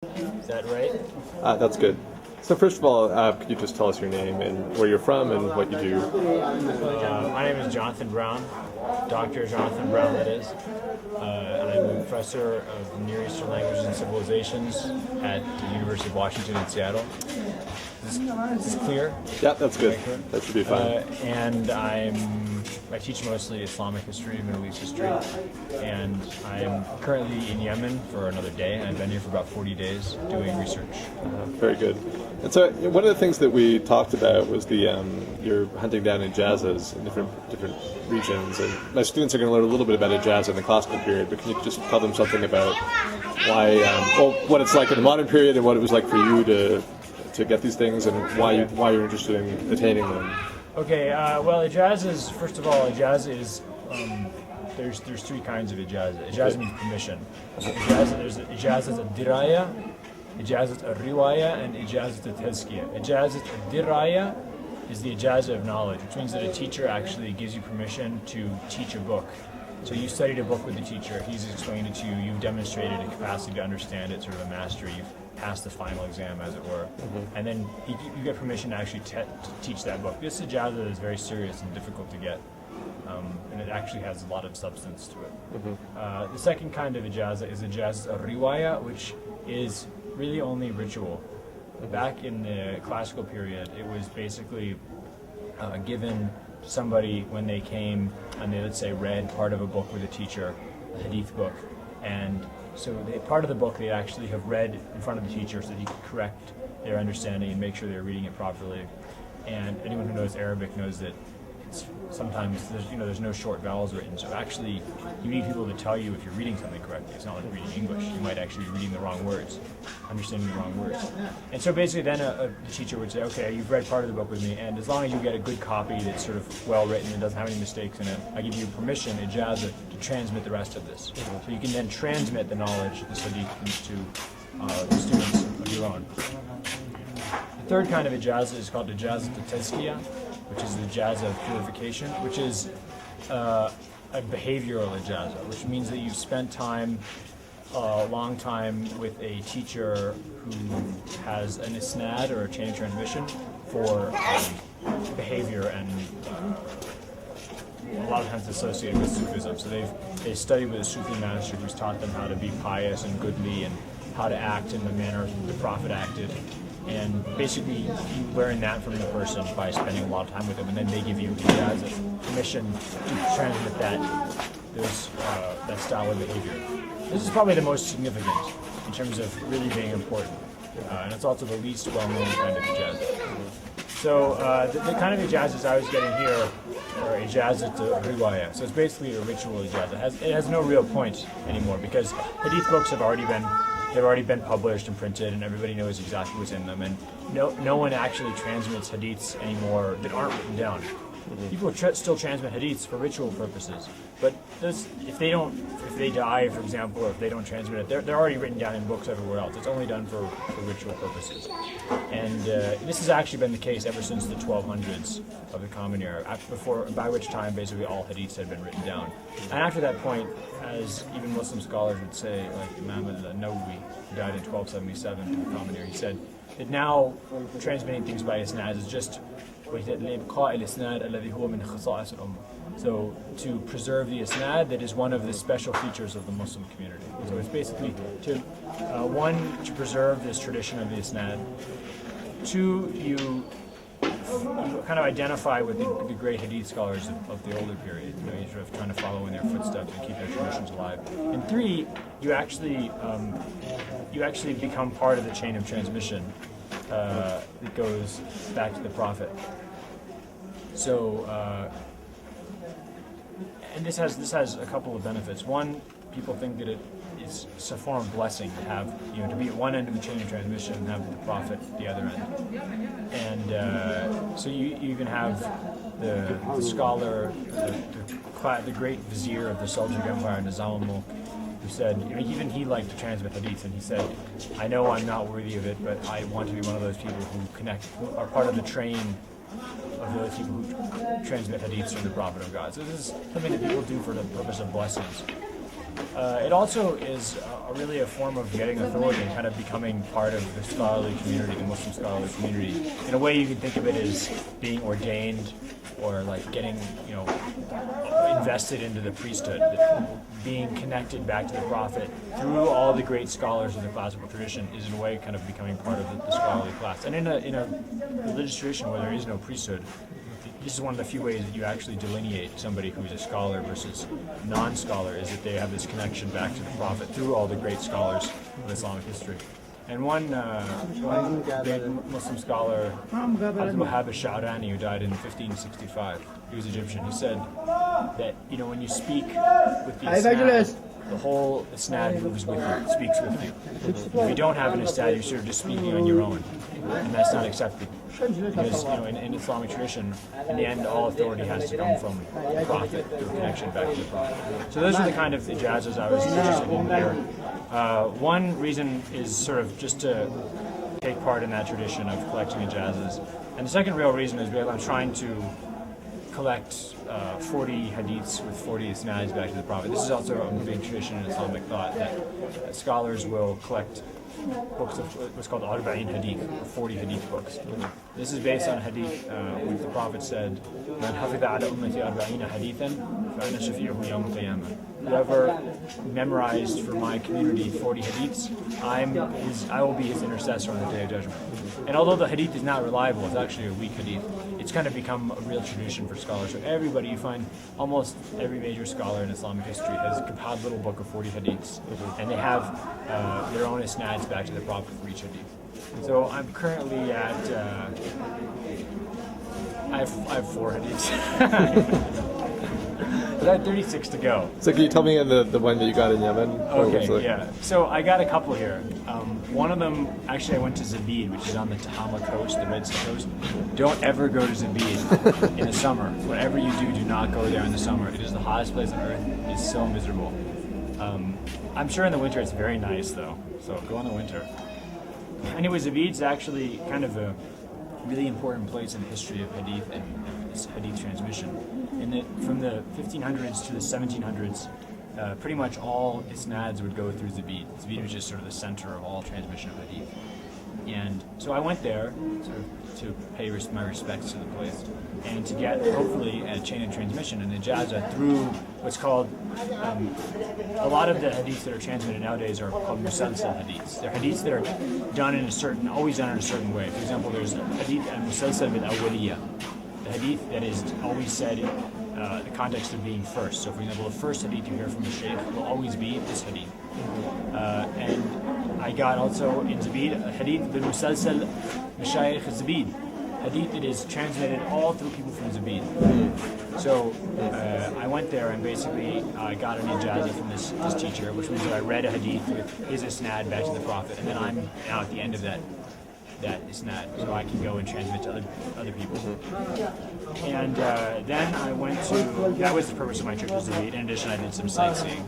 Is that right? That's good. So first of all, could you just tell us your name and where you're from and what you do? My name is Jonathan Brown, Dr. Jonathan Brown, that is. And I'm a professor of Near Eastern Languages and Civilizations at the University of Washington in Seattle. Is this clear? Yeah, that's good. That should be fine. And I teach mostly Islamic history, Middle East history, and I'm currently in Yemen for another day, and I've been here for about 40 days doing research. Very good. And so one of the things that we talked about was you're hunting down ijazas in different regions, and my students are going to learn a little bit about ijaza in the classical period, but can you just tell them something about what it's like in the modern period and what it was like for you to get these things and why you're interested in attaining them? Okay, well, ijaz is, first of all, ijaz is, there's three kinds of ijaz. Ijaz means permission. There's ijazat al-diraya, ijazat al-riwaya, and ijazat al-tazkiyah. Ijazat al-diraya is the ijazah of knowledge, which means that a teacher actually gives you permission to teach a book. So you studied a book with the teacher, he's explained it to you, you've demonstrated a capacity to understand it, sort of a mastery, you've passed the final exam, as it were. And then you get permission to actually to teach that book. This ijazah is very serious and difficult to get, and it actually has a lot of substance to it. The second kind of ijazah is ijazah al-riwaya, which is really only ritual. Back in the classical period, it was basically given somebody when they came and they, let's say, read part of a book with a teacher, a hadith book, and so part of the book they actually have read in front of the teacher so that he could correct their understanding and make sure they're reading it properly. And anyone who knows Arabic knows that sometimes there's no short vowels written, so actually you need people to tell you if you're reading something correctly. It's not like reading English. You might actually be reading the wrong words, understanding the wrong words. And so basically then the teacher would say, okay, you've read part of the book with me, and as long as you get a good copy that's sort of well written and doesn't have any mistakes in it, I give you permission, ijazah, to transmit the rest of this. So you can then transmit the knowledge, the hadith, to the students of your own. The third kind of ijazah is called ijazah al-tazkiyah, which is the ijazah of purification, which is a behavioral ijazah, which means that you've spent time, a long time, with a teacher who has an isnad or a chain of transmission for behavior, and a lot of times associated with Sufism. So they studied with a Sufi master who's taught them how to be pious and goodly and how to act in the manner the Prophet acted. And basically, you learn that from the person by spending a lot of time with them, and then they give you ijazah, permission to transmit that style of behavior. This is probably the most significant in terms of really being important, and it's also the least well-known kind of ijazah. So the kind of ijazahs I was getting here are ijazah to riwaya. So it's basically a ritual ijazah. It has no real point anymore because hadith books have already been published and printed, and everybody knows exactly what's in them. And no one actually transmits hadiths anymore that aren't written down. People still transmit hadiths for ritual purposes, but if they die, for example, or if they don't transmit it, they're already written down in books everywhere else. It's only done for ritual purposes. And this has actually been the case ever since the 1200s of the Common Era, by which time basically all hadiths had been written down. And after that point, as even Muslim scholars would say, like Imam al-Nawawi, who died in 1277 of the Common Era, he said that now transmitting things by isnad is just so to preserve the isnad, that is one of the special features of the Muslim community. So it's basically to preserve this tradition of the isnad. Two, you kind of identify with the great hadith scholars of the older period. You're sort of trying to follow in their footsteps and keep their traditions alive. And three, you actually become part of the chain of transmission that goes back to the Prophet. So, and this has a couple of benefits. One, people think that it's a form of blessing to have, to be at one end of the chain of transmission and have the Prophet at the other end. And so you even have the scholar, the great vizier of the Seljuk Empire, Nizam al-Mulk, who said, even he liked to transmit hadith, and he said, I know I'm not worthy of it, but I want to be one of those people who are part of the train of those people who transmit hadiths from the Prophet of God. So this is something that people do for the purpose of blessings. It also is really a form of getting authority and kind of becoming part of the scholarly community, the Muslim scholarly community. In a way, you can think of it as being ordained, or like getting, invested into the priesthood, being connected back to the Prophet through all the great scholars of the classical tradition is in a way kind of becoming part of the scholarly class. And in a religious tradition where there is no priesthood, this is one of the few ways that you actually delineate somebody who's a scholar versus non-scholar, is that they have this connection back to the Prophet through all the great scholars of Islamic history. And one big Muslim scholar, Abdul Wahhab al-Sha'rani, who died in 1565, he was Egyptian, he said that, when you speak with the isnad, the whole isnad moves with you, speaks with you. If you don't have an isnad, you're sort of just speaking on your own, and that's not accepted. Because in Islamic tradition, in the end, all authority has to come from the Prophet, through connection back to the Prophet. So those are the kind of ijazas I was interested in here. One reason is sort of just to take part in that tradition of collecting ijazas, and the second real reason is because I'm trying to collect 40 hadiths with 40 isnads back to the Prophet. This is also a big tradition in Islamic thought, that scholars will collect books of what's called Arba'in Hadith, or 40 Hadith books. This is based on Hadith, which the Prophet said, "Man hafidha ala ummati arba'ina hadithan, fa ana shafi'uhu yawm al-qiyamah." Whoever memorized for my community 40 hadiths, I will be his intercessor on the Day of Judgment. And although the hadith is not reliable, it's actually a weak hadith, it's kind of become a real tradition for scholars. So everybody, you find almost every major scholar in Islamic history has compiled a little book of 40 hadiths, and they have their own isnads back to the Prophet for each hadith. So I'm currently at, I have 4 hadiths. But I have 36 to go. So can you tell me the one that you got in Yemen? Okay, yeah. So I got a couple here. One of them, actually I went to Zabid, which is on the Tahama coast, the Red Sea coast. Don't ever go to Zabid in the summer. Whatever you do not go there in the summer. It is the hottest place on earth. It's so miserable. I'm sure in the winter it's very nice though, so go in the winter. Anyway, Zabid's actually kind of a really important place in the history of hadith and hadith transmission. In that, from the 1500s to the 1700s, pretty much all isnads would go through Zabid. Zabid was just sort of the center of all transmission of hadith. And so I went there sort of to pay my respects to the place and to get, hopefully, a chain of transmission, an ijaza, through what's called, a lot of the hadiths that are transmitted nowadays are called musalsal hadiths. They're hadiths that are done in a certain, always done in a certain way. For example, there's a hadith al-musalsal bil-awwaliyah, the hadith that is always said in the context of being first. So for example, the first hadith you hear from the shaykh will always be this hadith. And I got also in Zabid a hadith bil-musalsal mashayikh Zabid, hadith that is transmitted all through people from Zabid. So I went there and basically got an ijaza from this teacher, which means that I read a hadith with his isnad back to the Prophet, and then I'm now at the end of that isnad, so I can go and transmit to other people. And then I went to, that was the purpose of my trip to Zabid. In addition, I did some sightseeing,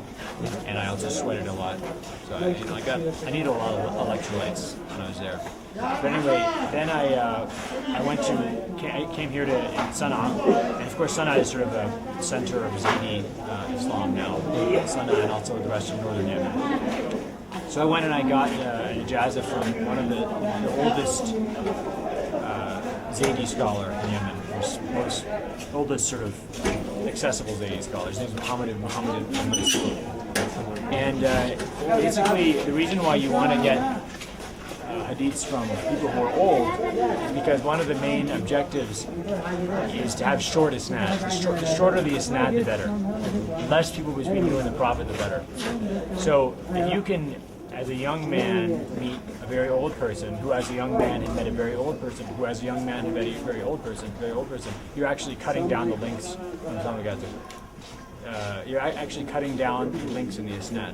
and I also sweated a lot. So I needed a lot of electrolytes when I was there. But anyway, then I came here to Sana'a, and of course Sana'a is sort of a center of Zaidi Islam now, Sana'a and also the rest of northern Yemen. So I went and I got an ijaza from one of the oldest Zaidi scholar in Yemen, most oldest sort of accessible Zaidi scholar. His name is Muhammad Islam. And basically, the reason why you want to get hadiths from people who are old is because one of the main objectives is to have short isnad. The shorter the isnad, the better. The less people between you and the Prophet, the better. So if you can, as a young man, meet a very old person who, as a young man, had met a very old person who, as a young man, had met a very old person, you're actually cutting down the links. You're actually cutting down the links in the isnad.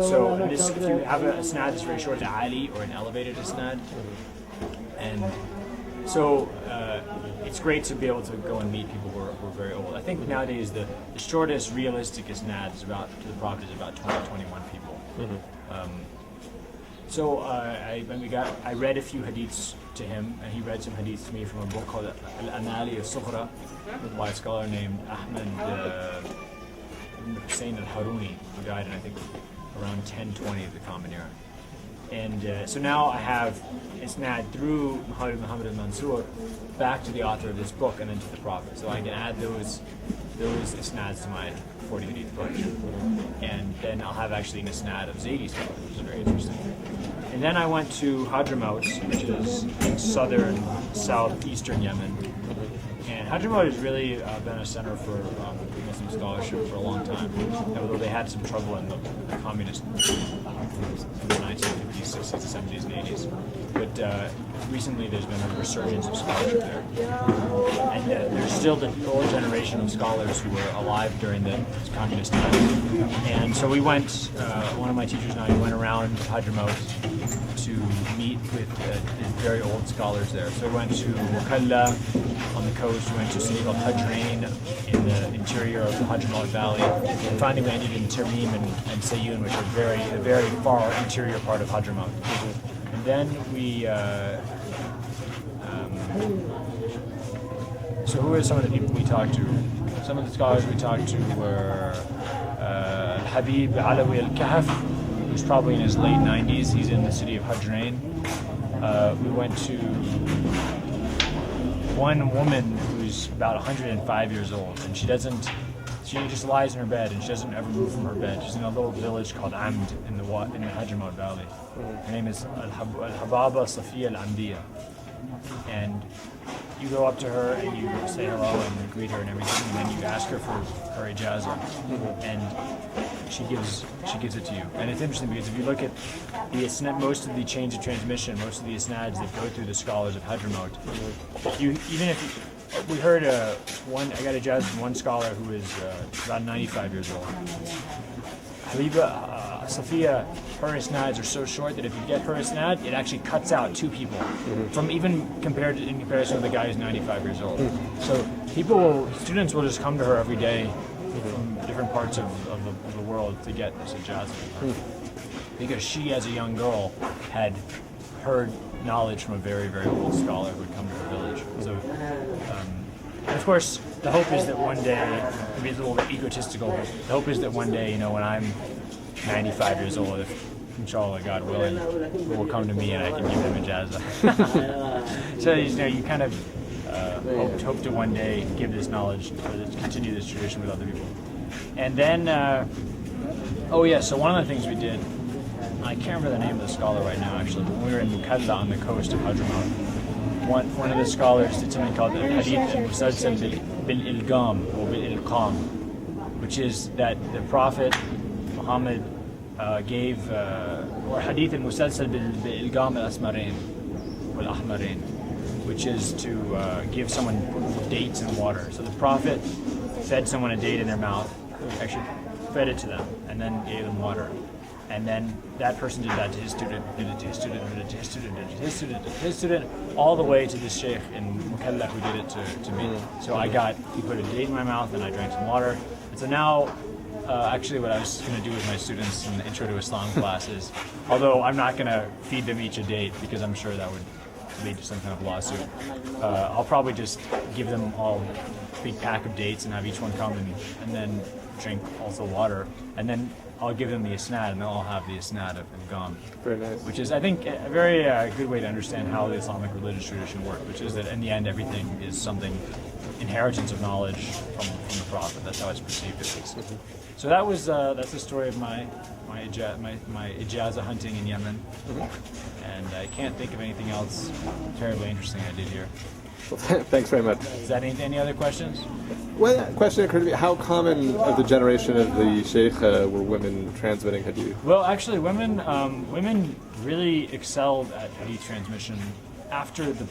So if you have a isnad that's very short, it's ali, or an elevated isnad. And so it's great to be able to go and meet people who are very old. I think nowadays the shortest realistic isnad is to the Prophet is about 20, 21 people. So I read a few hadiths to him, and he read some hadiths to me from a book called Al-Amali al-Sukhra by a scholar named Ahmed ibn Hussein al-Haruni, who died in, I think, around 1020 of the Common Era. And so now I have isnad through Muhammad al-Mansur back to the author of this book and then to the Prophet. So I can add those isnads to my 40 hadith book. And then I'll have actually an isnad of Zaydi scholars, which is very interesting. And then I went to Hadramaut, which is in southern, southeastern Yemen. And Hadramaut has really been a center for Muslim scholarship for a long time, although they had some trouble in the communist in the 1950s, 60s, 70s, and 80s. But recently there's been a resurgence of scholarship there. And there's still the old generation of scholars who were alive during the communist times. And so we went, one of my teachers and I went around Hadramaut to meet with the very old scholars there. So we went to Mukalla on the coast, we went to a city called Hajrain in the interior of the Hadramaut Valley, and finally we ended in Termim and Sayyun, which are a very far interior part of Hadramaut. And then we, so who are some of the people we talked to? Some of the scholars we talked to were Habib Alawi al-Kahf, who's probably in his late 90s. He's in the city of Hajrain. We went to one woman who's about 105 years old, and she just lies in her bed and she doesn't ever move from her bed. She's in a little village called Amd in the Hadramaut Valley. Her name is Al-Hababa Safiya Al-Amdiya. And you go up to her and you say hello and you greet her and everything, and then you ask her for her ijazah, and she gives it to you. And it's interesting because if you look at the isnad, most of the chains of transmission, most of the isnads that go through the scholars of Hadramaut, we heard I got ijazah from one scholar who is about 95 years old. Habiba Safiya, her isnads are so short that if you get her isnad, it actually cuts out two people from even in comparison to the guy who's 95 years old. So students will just come to her every day from different parts of the world to get this ijazah, because she, as a young girl, had heard knowledge from a very, very old scholar who had come to her village. So, and of course, the hope is that one day, maybe it's a little bit egotistical, but the hope is that one day, when I'm 95 years old, if inshallah, God willing, people will come to me and I can give them ijazah. So, you kind of hope to one day give this knowledge, or continue this tradition with other people. And then, so one of the things we did, I can't remember the name of the scholar right now actually, but when we were in Mukalla on the coast of Hadramaut, one of the scholars did something called the Hadith al-Musalsal bil-Ilgam, or bil-Ilqam, which is that the Prophet Muhammad gave, or Hadith al-Musalsal bil-Ilgam al-Asmarain, wal-Ahmarain, which is to give someone dates and water. So the Prophet fed someone a date in their mouth, actually fed it to them, and then gave them water. And then that person did that to his student, did it to his student, did it to his student, did it to his student, did it to his student, all the way to this sheikh in Mukalla who did it to me. So he put a date in my mouth and I drank some water. And so now, actually what I was going to do with my students in the Intro to Islam class is, although I'm not going to feed them each a date because I'm sure that would lead to some kind of lawsuit, I'll probably just give them all a big pack of dates and have each one come and then drink also water. And then I'll give them the isnad, and they'll all have the isnad of Ilgam. Very nice. Which is, I think, a very good way to understand how the Islamic religious tradition works, which is that in the end, everything is something, inheritance of knowledge from the Prophet. That's how it's perceived at least. So that's the story of my ijazah hunting in Yemen. And I can't think of anything else terribly interesting I did here. Well, thanks very much. Is that any other questions? One question occurred to me: how common of the generation of the sheikh were women transmitting hadith? Well, actually, women really excelled at hadith transmission after the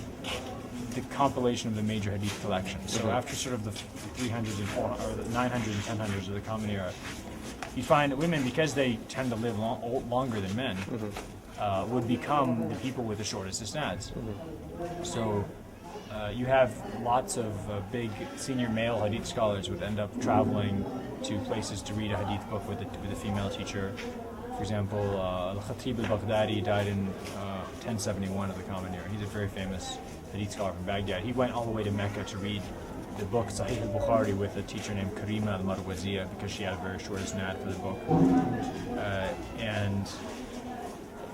compilation of the major hadith collection. So after sort of the 300s and 400s, or the 900s and 1000s of the Common Era, you find that women, because they tend to live longer than men, would become the people with the shortest isnads. So you have lots of big senior male hadith scholars would end up traveling to places to read a hadith book with a female teacher. For example, Al-Khatib al-Baghdadi died in 1071 of the Common Era. He's a very famous hadith scholar from Baghdad. He went all the way to Mecca to read the book Sahih al-Bukhari with a teacher named Karima al-Marwaziyya because she had a very short isnad for the book. And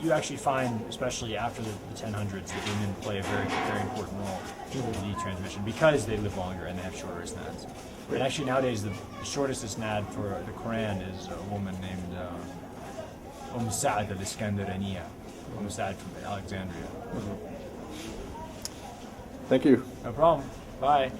you actually find, especially after the 1000s, that women play a very, very important role in the transmission because they live longer and they have shorter isnads. And actually nowadays the shortest isnad for the Quran is a woman named Sa'd al-Iskandaraniya, Sa'd from Alexandria. Thank you. No problem. Bye.